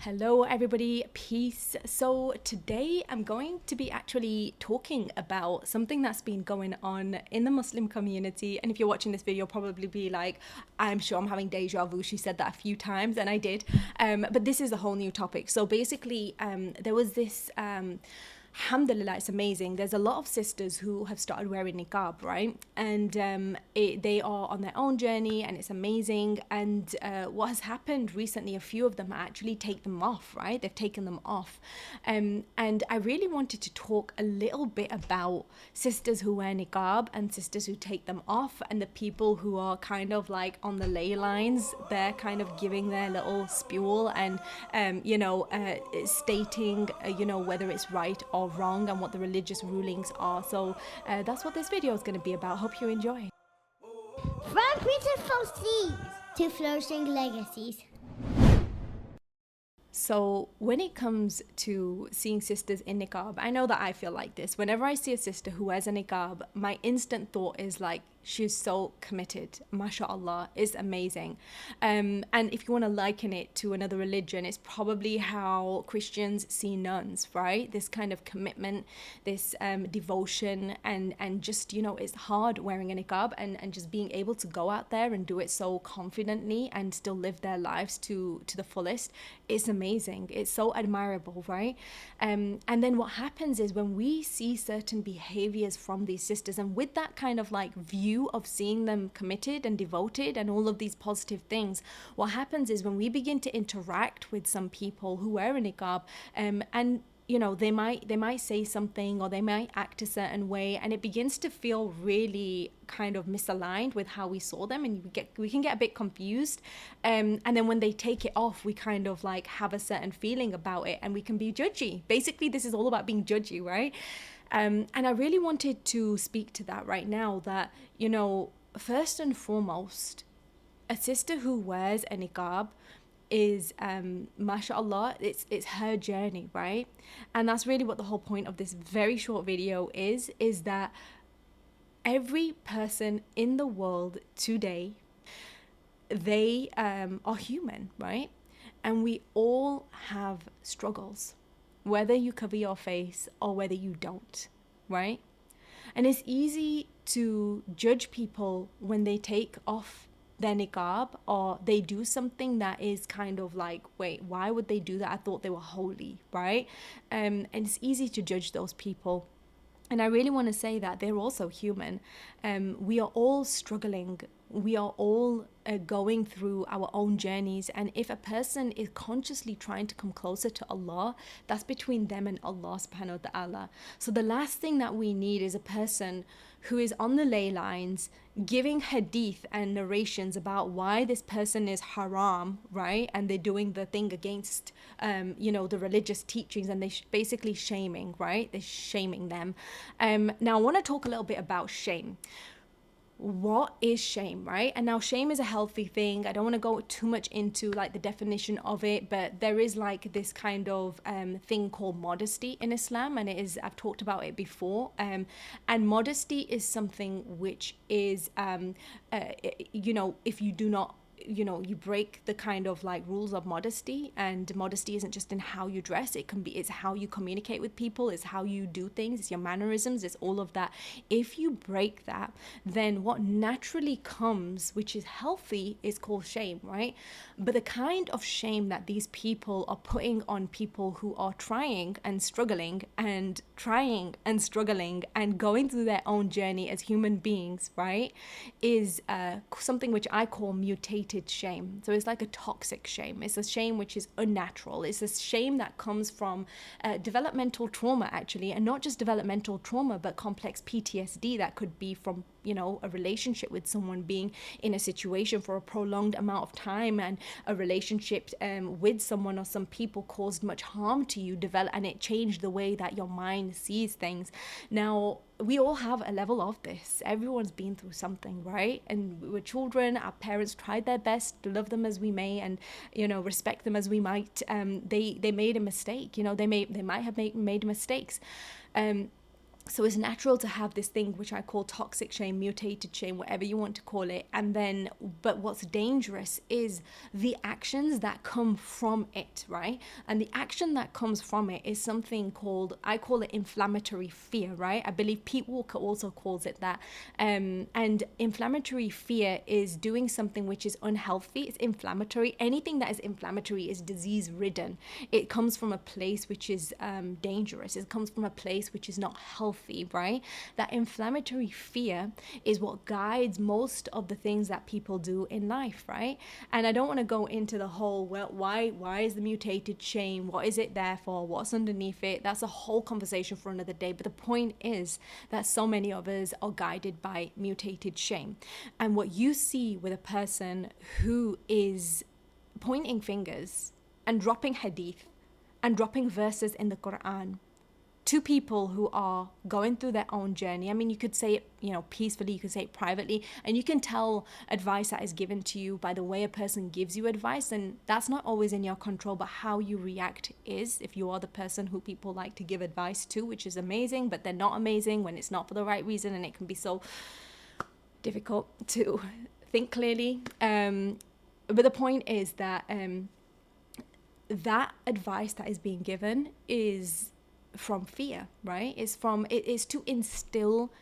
Hello everybody, peace. So today I'm going to be actually talking about something that's been going on in the Muslim community. And if you're watching this video, you'll probably be like, I'm sure I'm having deja vu. She said that a few times and I did. But this is a whole new topic. So basically there was this alhamdulillah, it's amazing. There's a lot of sisters who have started wearing niqab, right? And they are on their own journey and it's amazing. And what has happened recently, a few of them actually take them off, right? They've taken them off. And I really wanted to talk a little bit about sisters who wear niqab and sisters who take them off, and the people who are kind of like on the ley lines. They're kind of giving their little spewl and, stating, whether it's right or wrong and what the religious rulings are. So that's what this video is going to be about. Hope you enjoy. From beautiful seas to flourishing legacies. So when it comes to seeing sisters in niqab, I know that I feel like this. Whenever I see a sister who wears a niqab, my instant thought is like, she's so committed, mashallah, is amazing. And if you want to liken it to another religion, it's probably how Christians see nuns, right? This kind of commitment, this devotion, and just, it's hard wearing a niqab and just being able to go out there and do it so confidently and still live their lives to the fullest. It's amazing. It's so admirable, right? And then what happens is when we see certain behaviors from these sisters, and with that kind of like view of seeing them committed and devoted and all of these positive things, what happens is when we begin to interact with some people who wear a niqab, and they might say something or they might act a certain way, and it begins to feel really kind of misaligned with how we saw them, and we can get a bit confused, and then when they take it off, we kind of like have a certain feeling about it and we can be judgy. Basically, this is all about being judgy, right? And I really wanted to speak to that right now, that, first and foremost, a sister who wears a niqab is, mashallah, it's her journey, right? And that's really what the whole point of this very short video is that every person in the world today, they are human, right? And we all have struggles, whether you cover your face or whether you don't, right? And it's easy to judge people when they take off their niqab or they do something that is kind of like, wait, why would they do that? I thought they were holy, right? And it's easy to judge those people. And I really want to say that they're also human. We are all struggling. We are all going through our own journeys. And if a person is consciously trying to come closer to Allah, that's between them and Allah subhanahu wa ta'ala. So the last thing that we need is a person who is on the ley lines giving hadith and narrations about why this person is haram, right? And they're doing the thing against, the religious teachings, and they're basically shaming, right? They're shaming them. Now I want to talk a little bit about shame. What is shame, right? And now shame is a healthy thing. I don't want to go too much into like the definition of it, but there is like this kind of thing called modesty in Islam, and I've talked about it before, and modesty is something which is if you do not, you break the kind of like rules of modesty, and modesty isn't just in how you dress, it's how you communicate with people, it's how you do things, it's your mannerisms, it's all of that. If you break that, then what naturally comes, which is healthy, is called shame, right? But the kind of shame that these people are putting on people who are trying and struggling and going through their own journey as human beings, right, is something which I call mutated shame. So it's like a toxic shame. It's a shame which is unnatural. It's a shame that comes from developmental trauma, actually, and not just developmental trauma, but complex PTSD that could be from a relationship with someone, being in a situation for a prolonged amount of time, and a relationship with someone or some people caused much harm to you, and it changed the way that your mind sees things. Now, we all have a level of this. Everyone's been through something, right? And we were children, our parents tried their best to love them as we may, and respect them as we might. They made a mistake, they might have made mistakes. So it's natural to have this thing which I call toxic shame, mutated shame, whatever you want to call it. And then, but what's dangerous is the actions that come from it, right? And the action that comes from it is something called, I call it inflammatory fear, right? I believe Pete Walker also calls it that. And inflammatory fear is doing something which is unhealthy. It's inflammatory. Anything that is inflammatory is disease ridden. It comes from a place which is dangerous. It comes from a place which is not healthy, right? That inflammatory fear is what guides most of the things that people do in life, right? And I don't want to go into the whole, well, why is the mutated shame? What is it there for? What's underneath it? That's a whole conversation for another day. But the point is that so many of us are guided by mutated shame. And what you see with a person who is pointing fingers and dropping hadith and dropping verses in the Quran to people who are going through their own journey. I mean, you could say it, peacefully, you could say it privately, and you can tell advice that is given to you by the way a person gives you advice, and that's not always in your control, but how you react is. If you are the person who people like to give advice to, which is amazing, but they're not amazing when it's not for the right reason, and it can be so difficult to think clearly. But the point is that that advice that is being given is from fear, right? It is to instill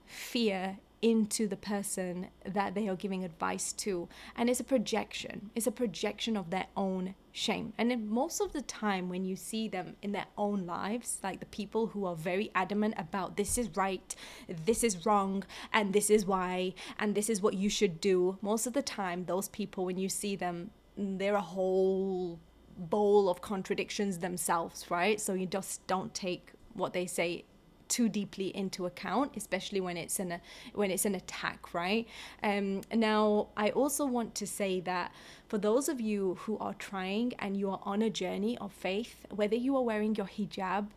fear into the person that they are giving advice to, and it's a projection of their own shame. And then most of the time when you see them in their own lives, like the people who are very adamant about this is right, this is wrong, and this is why, and this is what you should do, most of the time those people, when you see them, they're a whole bowl of contradictions themselves, right? So you just don't take what they say too deeply into account, especially when it's an attack, right? Now I also want to say that for those of you who are trying and you are on a journey of faith, whether you are wearing your hijab,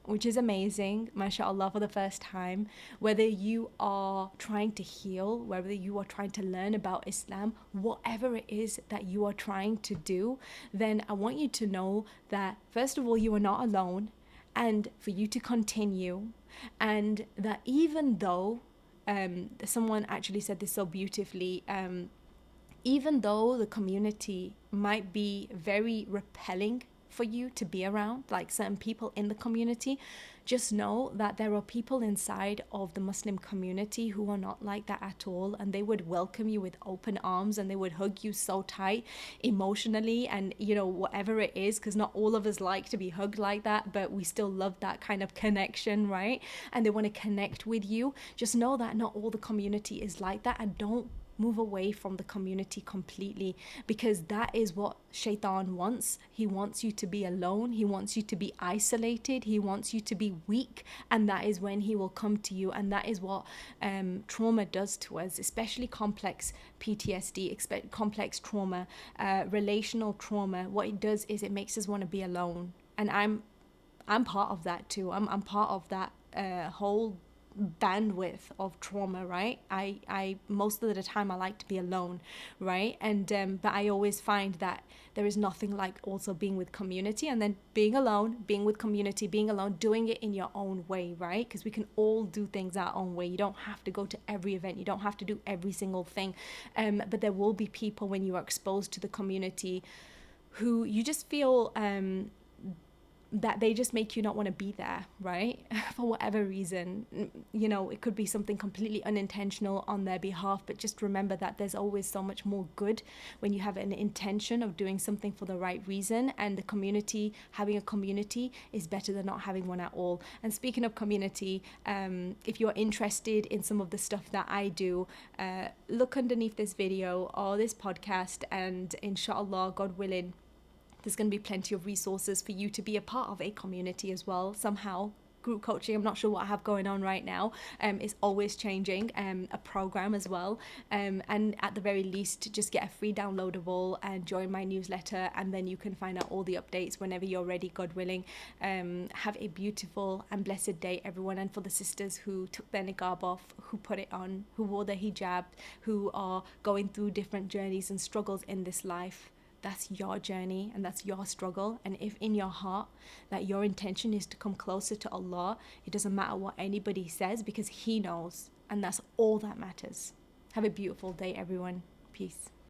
which is amazing, mashallah, for the first time, whether you are trying to heal, whether you are trying to learn about Islam, whatever it is that you are trying to do, then I want you to know that, first of all, you are not alone, and for you to continue, and that even though, someone actually said this so beautifully, even though the community might be very repelling for you to be around, like certain people in the community, just know that there are people inside of the Muslim community who are not like that at all, and they would welcome you with open arms, and they would hug you so tight emotionally, and whatever it is, because not all of us like to be hugged like that, but we still love that kind of connection, right? And they want to connect with you. Just know that not all the community is like that, and don't move away from the community completely, because that is what Shaitan wants. He wants you to be alone, he wants you to be isolated, he wants you to be weak, and that is when he will come to you. And that is what trauma does to us, especially complex PTSD, complex trauma, relational trauma. What it does is it makes us want to be alone, and I'm part of that too. I'm part of that whole bandwidth of trauma, right? I most of the time I like to be alone, right? And but I always find that there is nothing like also being with community, and then being alone, being with community, being alone, doing it in your own way, right? Because we can all do things our own way. You don't have to go to every event, you don't have to do every single thing, but there will be people when you are exposed to the community who you just feel that they just make you not want to be there, right? For whatever reason, it could be something completely unintentional on their behalf, but just remember that there's always so much more good when you have an intention of doing something for the right reason, and having a community is better than not having one at all. And speaking of community, if you're interested in some of the stuff that I do, look underneath this video or this podcast, and inshallah, God willing, there's going to be plenty of resources for you to be a part of a community as well. Somehow, group coaching, I'm not sure what I have going on right now, is always changing, a program as well. And at the very least, just get a free downloadable and join my newsletter, and then you can find out all the updates whenever you're ready, God willing. Have a beautiful and blessed day, everyone. And for the sisters who took their niqab off, who put it on, who wore their hijab, who are going through different journeys and struggles in this life, that's your journey and that's your struggle. And if in your heart that your intention is to come closer to Allah, it doesn't matter what anybody says, because He knows, and that's all that matters. Have a beautiful day, everyone. Peace.